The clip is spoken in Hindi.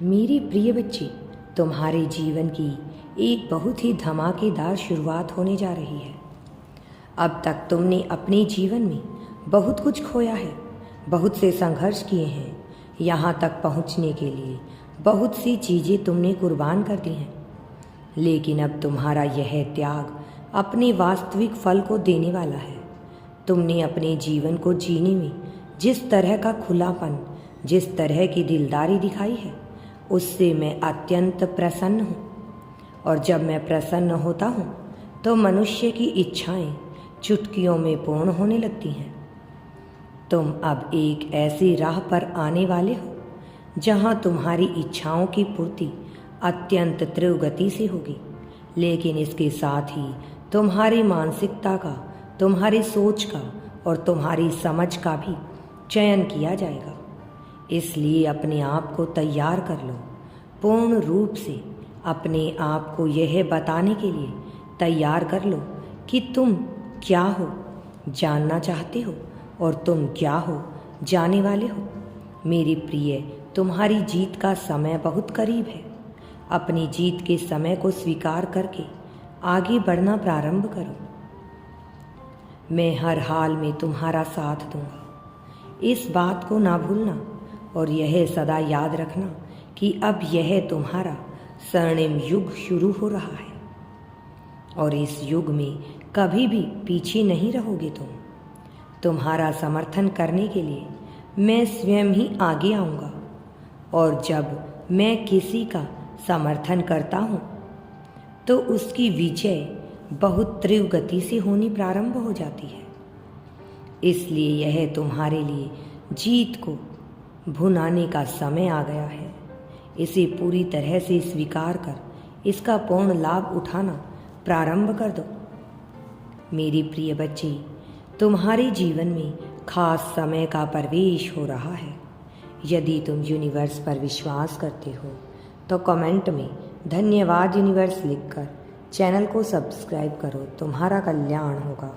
मेरे प्रिय बच्चे, तुम्हारे जीवन की एक बहुत ही धमाकेदार शुरुआत होने जा रही है। अब तक तुमने अपने जीवन में बहुत कुछ खोया है, बहुत से संघर्ष किए हैं। यहाँ तक पहुँचने के लिए बहुत सी चीज़ें तुमने कुर्बान कर दी हैं, लेकिन अब तुम्हारा यह त्याग अपने वास्तविक फल को देने वाला है। तुमने अपने जीवन को जीने में जिस तरह का खुलापन, जिस तरह की दिलदारी दिखाई है, उससे मैं अत्यंत प्रसन्न हूँ। और जब मैं प्रसन्न होता हूँ तो मनुष्य की इच्छाएं चुटकियों में पूर्ण होने लगती हैं। तुम अब एक ऐसी राह पर आने वाले हो जहाँ तुम्हारी इच्छाओं की पूर्ति अत्यंत तीव्र गति से होगी, लेकिन इसके साथ ही तुम्हारी मानसिकता का, तुम्हारी सोच का और तुम्हारी समझ का भी चयन किया जाएगा। इसलिए अपने आप को तैयार कर लो, पूर्ण रूप से अपने आप को यह बताने के लिए तैयार कर लो कि तुम क्या हो, जानना चाहते हो, और तुम क्या हो, जाने वाले हो। मेरी प्रिय, तुम्हारी जीत का समय बहुत करीब है। अपनी जीत के समय को स्वीकार करके आगे बढ़ना प्रारंभ करो। मैं हर हाल में तुम्हारा साथ दूंगा। इस बात को ना भूलना और यह सदा याद रखना कि अब यह तुम्हारा स्वर्णिम युग शुरू हो रहा है और इस युग में कभी भी पीछे नहीं रहोगे तुम्हारा समर्थन करने के लिए मैं स्वयं ही आगे आऊँगा। और जब मैं किसी का समर्थन करता हूँ तो उसकी विजय बहुत तीव्र गति से होनी प्रारंभ हो जाती है। इसलिए यह तुम्हारे लिए जीत को भुनाने का समय आ गया है। इसे पूरी तरह से स्वीकार कर इसका पूर्ण लाभ उठाना प्रारंभ कर दो। मेरी प्रिय बच्ची, तुम्हारे जीवन में खास समय का प्रवेश हो रहा है। यदि तुम यूनिवर्स पर विश्वास करते हो तो कमेंट में धन्यवाद यूनिवर्स लिखकर चैनल को सब्सक्राइब करो। तुम्हारा कल्याण होगा।